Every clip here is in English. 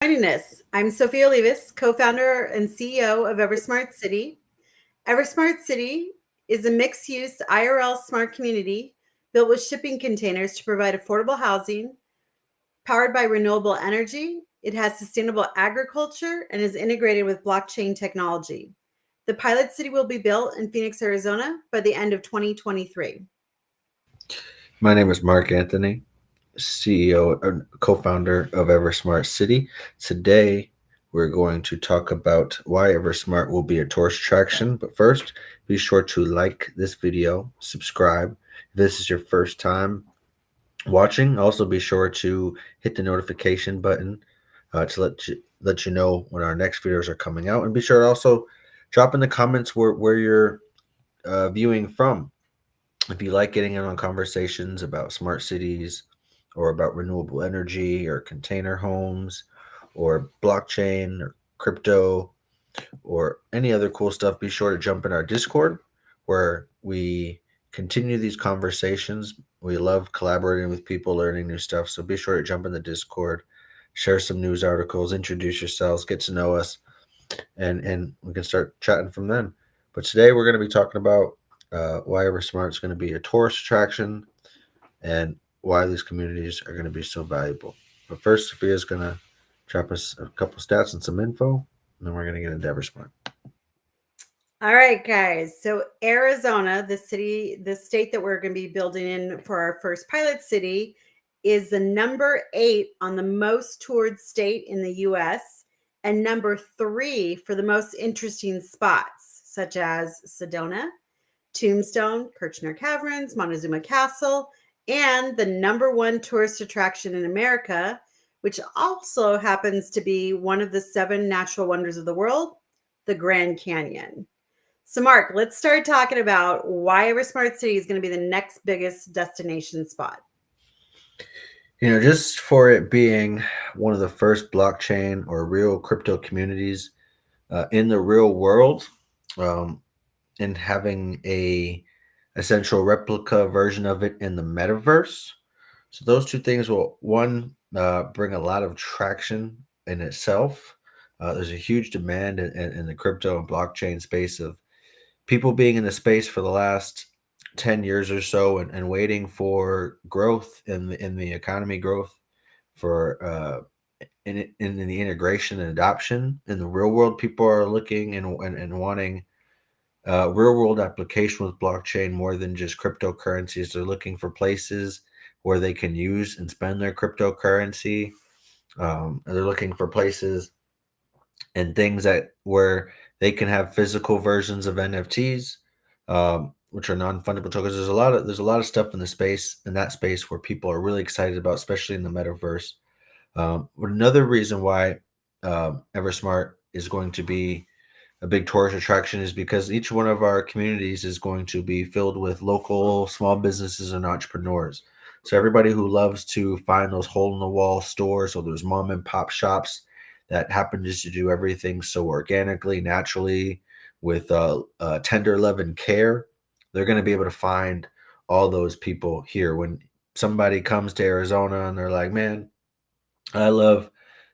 Joining us. I'm Sophia Olivas, co-founder and CEO of EverSmart City. EverSmart City is a mixed-use IRL smart community built with shipping containers to provide affordable housing, powered by renewable energy. It has sustainable agriculture and is integrated with blockchain technology. The pilot city will be built in Phoenix, Arizona by the end of 2023. My name is Mark Anthony, CEO and co-founder of EverSmart City. Today, we're going to talk about why EverSmart will be a tourist attraction. But first, be sure to like this video, subscribe. If this is your first time watching, also be sure to hit the notification button to let you know when our next videos are coming out. And be sure to also drop in the comments where you're viewing from. If you like getting in on conversations about smart cities or about renewable energy or container homes or blockchain or crypto or any other cool stuff, be sure to jump in our Discord where we continue these conversations. We love collaborating with people, learning new stuff. So be sure to jump in the Discord, share some news articles, introduce yourselves, get to know us, and we can start chatting from then. But today we're going to be talking about why EverSmart is going to be a tourist attraction and why these communities are going to be so valuable. But first, Sophia's going to drop us a couple stats and some info, and then we're going to get into EverSmart. All right, guys. So Arizona, the state that we're going to be building in for our first pilot city, is the number 8 on the most toured state in the US and number 3 for the most interesting spots, such as Sedona, Tombstone, Kirchner Caverns, Montezuma Castle, and the number 1 tourist attraction in America, which also happens to be one of the 7 natural wonders of the world, the Grand Canyon. So, Mark, let's start talking about why EverSmart City is going to be the next biggest destination spot. Just for it being one of the first blockchain or real crypto communities in the real world, um, and having a essential replica version of it in the metaverse. So those two things will one bring a lot of traction in itself. There's a huge demand in the crypto and blockchain space of people being in the space for the last 10 years or so and waiting for growth in the economy growth for in the integration and adoption in the real world. People are looking and wanting real world application with blockchain more than just cryptocurrencies. They're looking for places where they can use and spend their cryptocurrency. They're looking for places and things that where they can have physical versions of NFTs, which are non-fungible tokens. There's a lot of stuff in the space in that space where people are really excited about, especially in the metaverse. But another reason why EverSmart is going to be a big tourist attraction is because each one of our communities is going to be filled with local small businesses and entrepreneurs. So everybody who loves to find those hole in the wall stores or those mom and pop shops that happen just to do everything so organically, naturally, with tender love and care, they're going to be able to find all those people here. When somebody comes to Arizona and they're like, "Man, I love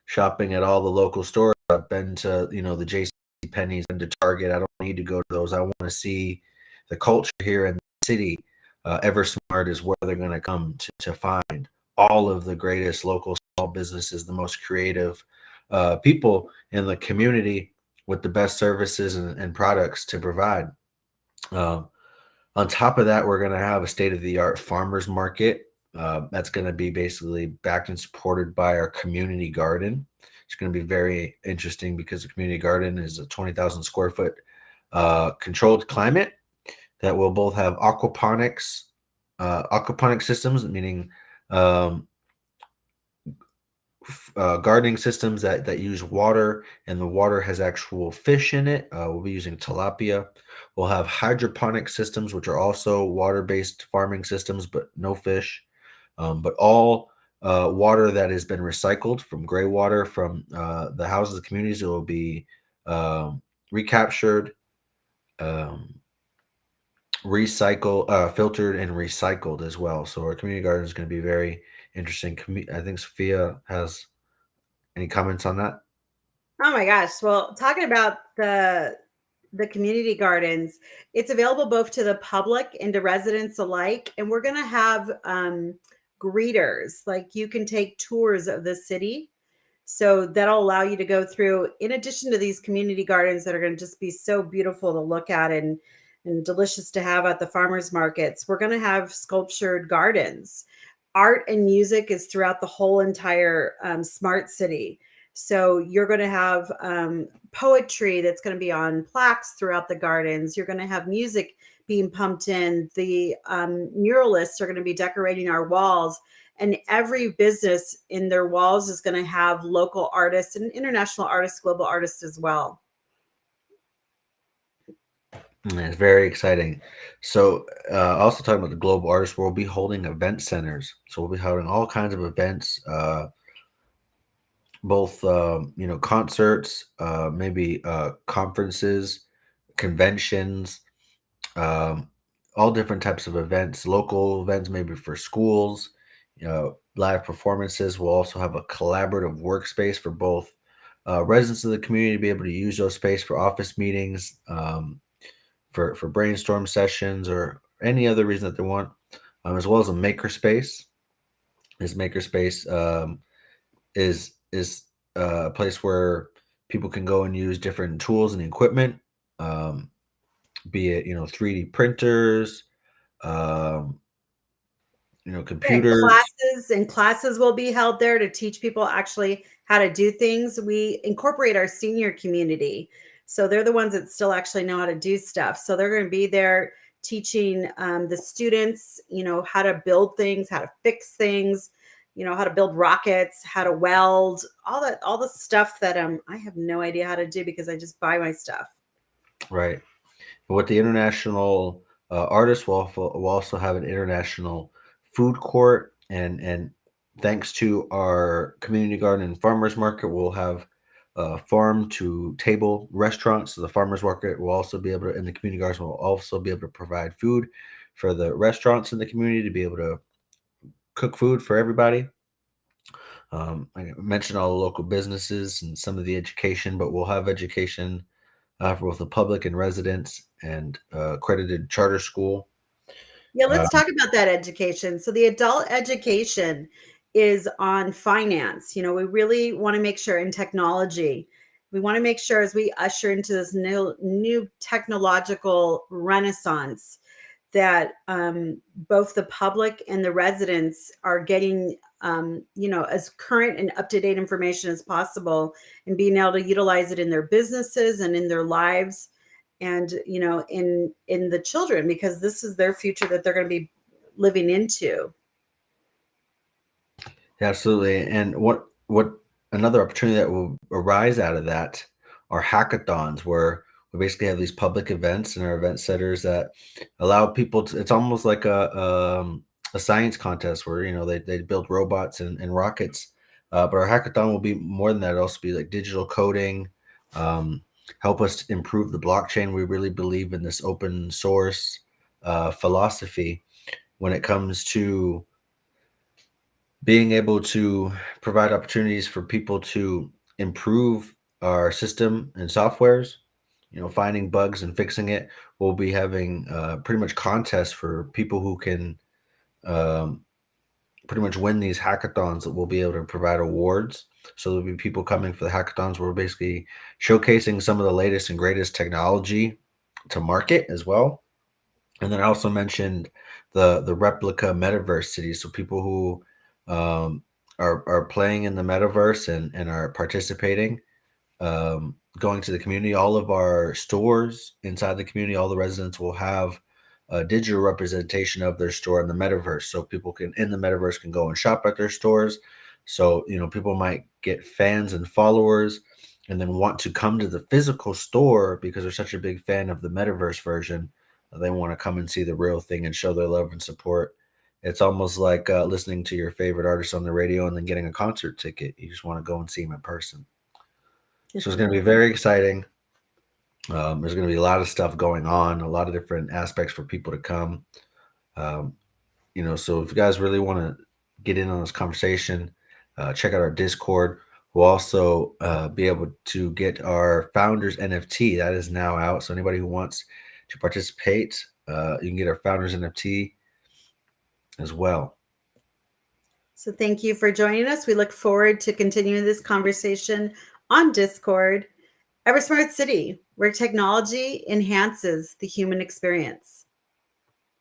shopping at all the local stores. I've been to, the JC Penney's, been to Target. I don't need to go to those. I want to see the culture here in the city." EverSmart is where they're going to come to find all of the greatest local small businesses, the most creative people in the community with the best services and products to provide. Um, on top of that, we're going to have a state of the art farmers market. That's going to be basically backed and supported by our community garden. It's going to be very interesting because the community garden is a 20,000 square foot controlled climate that will both have aquaponic systems, meaning um, gardening systems that use water, and the water has actual fish in it. We'll be using tilapia. We'll have hydroponic systems, which are also water-based farming systems, but no fish. But all water that has been recycled from gray water from the houses, communities, it will be recaptured, um, filtered, and recycled as well. So our community garden is going to be very interesting. I think Sophia has Any comments on that? Oh my gosh. Well, talking about the community gardens, it's available both to the public and to residents alike. And we're going to have greeters, like you can take tours of the city. So that'll allow you to go through, in addition to these community gardens that are going to just be so beautiful to look at and delicious to have at the farmers markets. We're going to have sculptured gardens. Art and music is throughout the whole entire smart city. So you're going to have poetry that's going to be on plaques throughout the gardens. You're going to have music being pumped in. The muralists are going to be decorating our walls, and every business in their walls is going to have local artists and international artists, global artists as well. It's very exciting. So, also talking about the global artists, we'll be holding event centers. So we'll be holding all kinds of events, both concerts, maybe conferences, conventions, um, all different types of events, local events, maybe for schools, live performances. We'll also have a collaborative workspace for both residents of the community to be able to use those space for office meetings, for brainstorm sessions, or any other reason that they want, as well as a makerspace. This makerspace is a place where people can go and use different tools and equipment, um, be it 3D printers, um, Yeah, computers. classes will be held there to teach people actually how to do things. We incorporate our senior community. So they're the ones that still actually know how to do stuff. So they're going to be there teaching the students, how to build things, how to fix things, how to build rockets, how to weld, all the stuff that I have no idea how to do because I just buy my stuff. Right. With the international artists, we'll also have an international food court, and thanks to our community garden and farmers market, we'll have farm to table restaurants. So the farmers market will also be able to, and the community gardens will also be able to provide food for the restaurants in the community to be able to cook food for everybody. I mentioned all the local businesses and some of the education, but we'll have education for both the public and residents, and accredited charter school. Yeah, Uh, let's talk about that education. So the adult education is on finance. We really want to make sure in technology. We want to make sure as we usher into this new technological renaissance that both the public and the residents are getting as current and up to date information as possible and being able to utilize it in their businesses and in their lives and in the children because this is their future that they're going to be living into. Absolutely. And what another opportunity that will arise out of that are hackathons, where we basically have these public events and our event setters that allow people to. It's almost like a science contest where they build robots and rockets. But our hackathon will be more than that. It'll also be like digital coding, um, help us improve the blockchain. We really believe in this open source philosophy when it comes to being able to provide opportunities for people to improve our system and softwares, finding bugs and fixing it. We'll be having pretty much contests for people who can um, pretty much win these hackathons, that we'll be able to provide awards. So there'll be people coming for the hackathons. We're basically showcasing some of the latest and greatest technology to market as well. And then I also mentioned the replica metaverse cities. So people who are playing in the metaverse and are participating, going to the community. All of our stores inside the community, all the residents will have a digital representation of their store in the metaverse. So people can in the metaverse can go and shop at their stores. So people might get fans and followers and then want to come to the physical store because they're such a big fan of the metaverse version. They want to come and see the real thing and show their love and support. It's almost like listening to your favorite artist on the radio and then getting a concert ticket. You just want to go and see him in person. So it's going to be very exciting. There's going to be a lot of stuff going on, a lot of different aspects for people to come. Um, so if you guys really want to get in on this conversation, check out our Discord. We'll also be able to get our founders NFT that is now out. So anybody who wants to participate, you can get our founders NFT as well. So thank you for joining us. We look forward to continuing this conversation on Discord. EverSmart City, where technology enhances the human experience.